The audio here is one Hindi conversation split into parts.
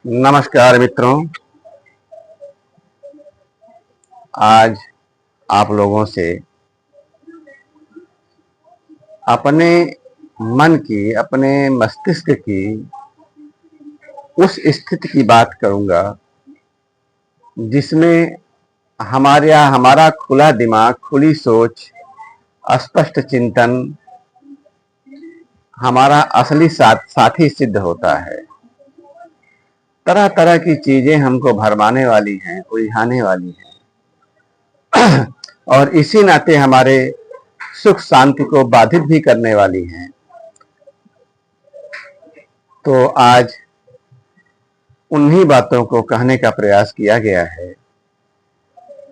नमस्कार मित्रों। आज आप लोगों से अपने मन की, अपने मस्तिष्क की उस स्थिति की बात करूंगा जिसमें हमारा खुला दिमाग, खुली सोच, स्पष्ट चिंतन हमारा असली साथी सिद्ध होता है। तरह तरह की चीजें हमको भरमाने वाली हैं, उलझाने वाली हैं और इसी नाते हमारे सुख शांति को बाधित भी करने वाली हैं। तो आज उन्हीं बातों को कहने का प्रयास किया गया है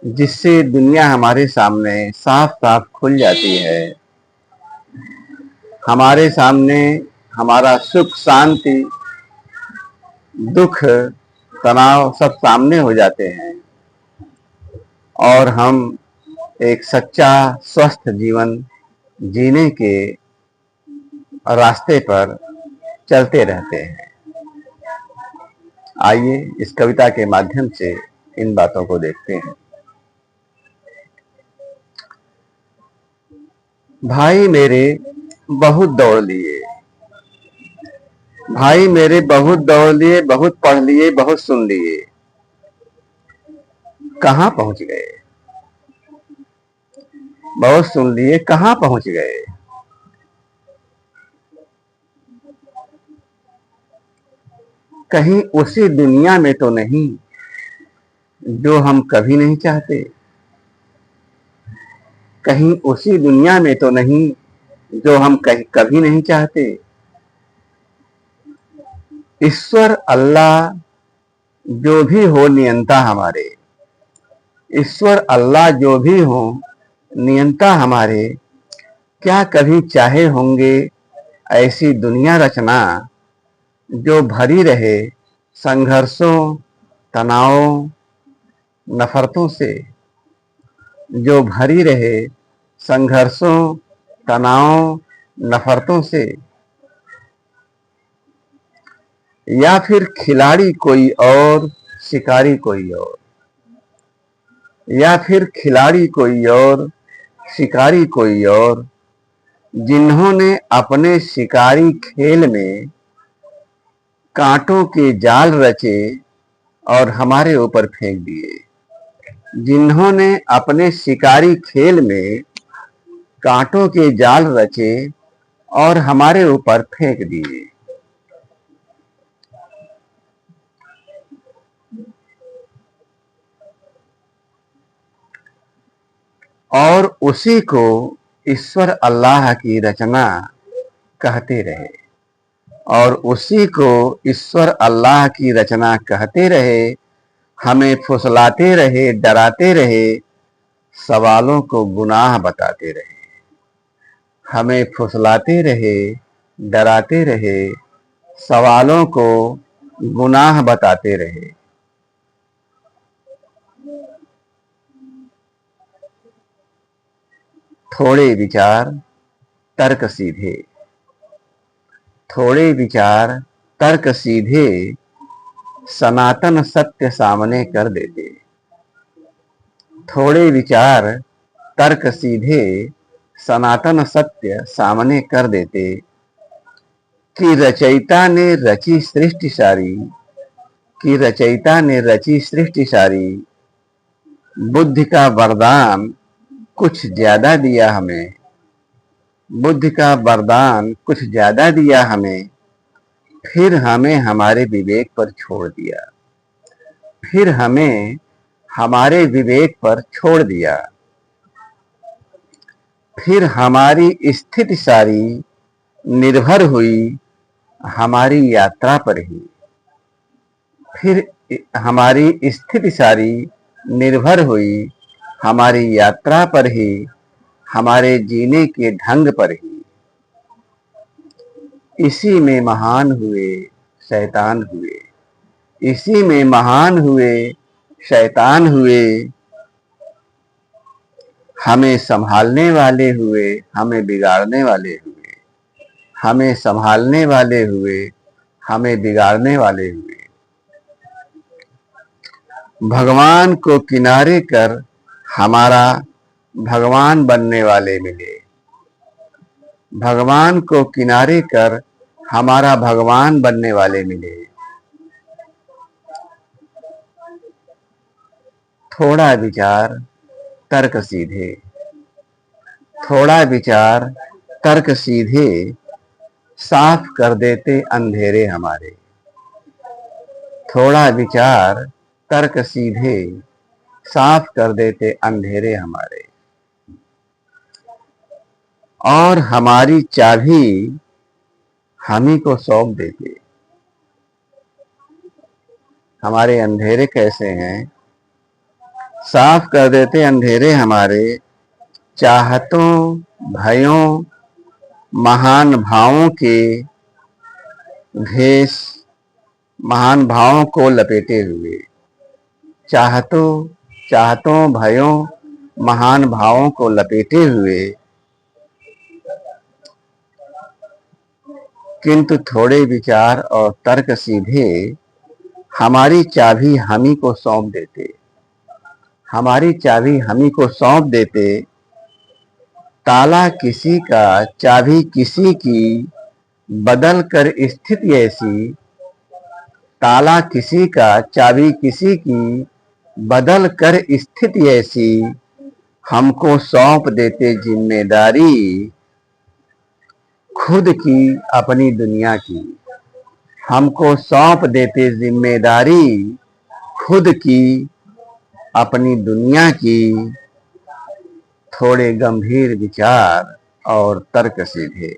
जिससे दुनिया हमारे सामने साफ साफ खुल जाती है। हमारे सामने हमारा सुख शांति, दुख, तनाव सब सामने हो जाते हैं और हम एक सच्चा स्वस्थ जीवन जीने के रास्ते पर चलते रहते हैं। आइए इस कविता के माध्यम से इन बातों को देखते हैं। भाई मेरे बहुत दौड़ लिए, भाई मेरे बहुत दौड़ लिए, बहुत पढ़ लिए, बहुत सुन लिए, कहां पहुंच गए? बहुत सुन लिए, कहां पहुंच गए? कहीं उसी दुनिया में तो नहीं जो हम कभी नहीं चाहते? कहीं उसी दुनिया में तो नहीं जो हम कभी नहीं चाहते? ईश्वर अल्लाह जो भी हो नियंता हमारे, ईश्वर अल्लाह जो भी हो नियंता हमारे, क्या कभी चाहे होंगे ऐसी दुनिया रचना जो भरी रहे संघर्षों, तनावों, नफरतों से, जो भरी रहे संघर्षों, तनावों, नफरतों से? या फिर खिलाड़ी कोई और, शिकारी कोई और? या फिर खिलाड़ी कोई और, शिकारी कोई और, जिन्होंने अपने शिकारी खेल में कांटों के जाल रचे और हमारे ऊपर फेंक दिए? जिन्होंने अपने शिकारी खेल में कांटों के जाल रचे और हमारे ऊपर फेंक दिए? और उसी को ईश्वर अल्लाह की रचना कहते रहे, और उसी को ईश्वर अल्लाह की रचना कहते रहे, हमें फुसलाते रहे, डराते रहे, सवालों को गुनाह बताते रहे। हमें फुसलाते रहे, डराते रहे, सवालों को गुनाह बताते रहे। थोड़े विचार तर्क सीधे, थोड़े विचार तर्क सीधे, सनातन सत्य सामने कर देते। थोड़े विचार तर्क सीधे, सनातन सत्य सामने कर देते कि रचयिता ने रची सृष्टि सारी, कि रचयिता ने रची सृष्टि सारी, बुद्धि का वरदान कुछ ज्यादा दिया हमें, बुद्धि का वरदान कुछ ज्यादा दिया हमें, फिर हमें हमारे विवेक पर छोड़ दिया, फिर हमें हमारे विवेक पर छोड़ दिया। फिर हमारी स्थिति सारी निर्भर हुई हमारी यात्रा पर ही, फिर हमारी स्थिति सारी निर्भर हुई हमारी यात्रा पर ही, हमारे जीने के ढंग पर ही। इसी में महान हुए शैतान हुए, इसी में महान हुए शैतान हुए, हमें संभालने वाले हुए, हमें बिगाड़ने वाले हुए, हमें संभालने वाले हुए, हमें बिगाड़ने वाले हुए। भगवान को किनारे कर हमारा भगवान बनने वाले मिले। भगवान को किनारे कर हमारा भगवान बनने वाले मिले। थोड़ा विचार तर्क सीधे, थोड़ा विचार तर्क सीधे साफ कर देते अंधेरे हमारे। थोड़ा विचार तर्क सीधे साफ कर देते अंधेरे हमारे। और हमारी चाबी हम ही को सौंप देते। हमारे अंधेरे कैसे हैं? साफ कर देते अंधेरे हमारे। चाहतों भयों महान भावों के भेष, महान भावों को लपेटे हुए। चाहतों भयों महान भावों को लपेटे हुए, किंतु थोड़े विचार और तर्क सीधे हमारी चाबी हम ही को सौंप देते। हमारी चाबी हम ही को सौंप देते। ताला किसी का चाबी किसी की बदल कर स्थिति ऐसी। ताला किसी का चाबी किसी की बदल कर स्थिति ऐसी। हमको सौंप देते जिम्मेदारी खुद की अपनी दुनिया की। हमको सौंप देते जिम्मेदारी खुद की अपनी दुनिया की। थोड़े गंभीर विचार और तर्क सीधे,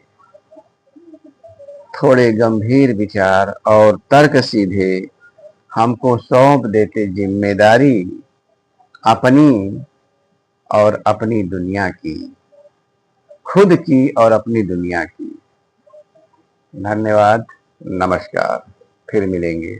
थोड़े गंभीर विचार और तर्क सीधे हमको सौंप देते जिम्मेदारी अपनी और अपनी दुनिया की, खुद की और अपनी दुनिया की। धन्यवाद, नमस्कार, फिर मिलेंगे।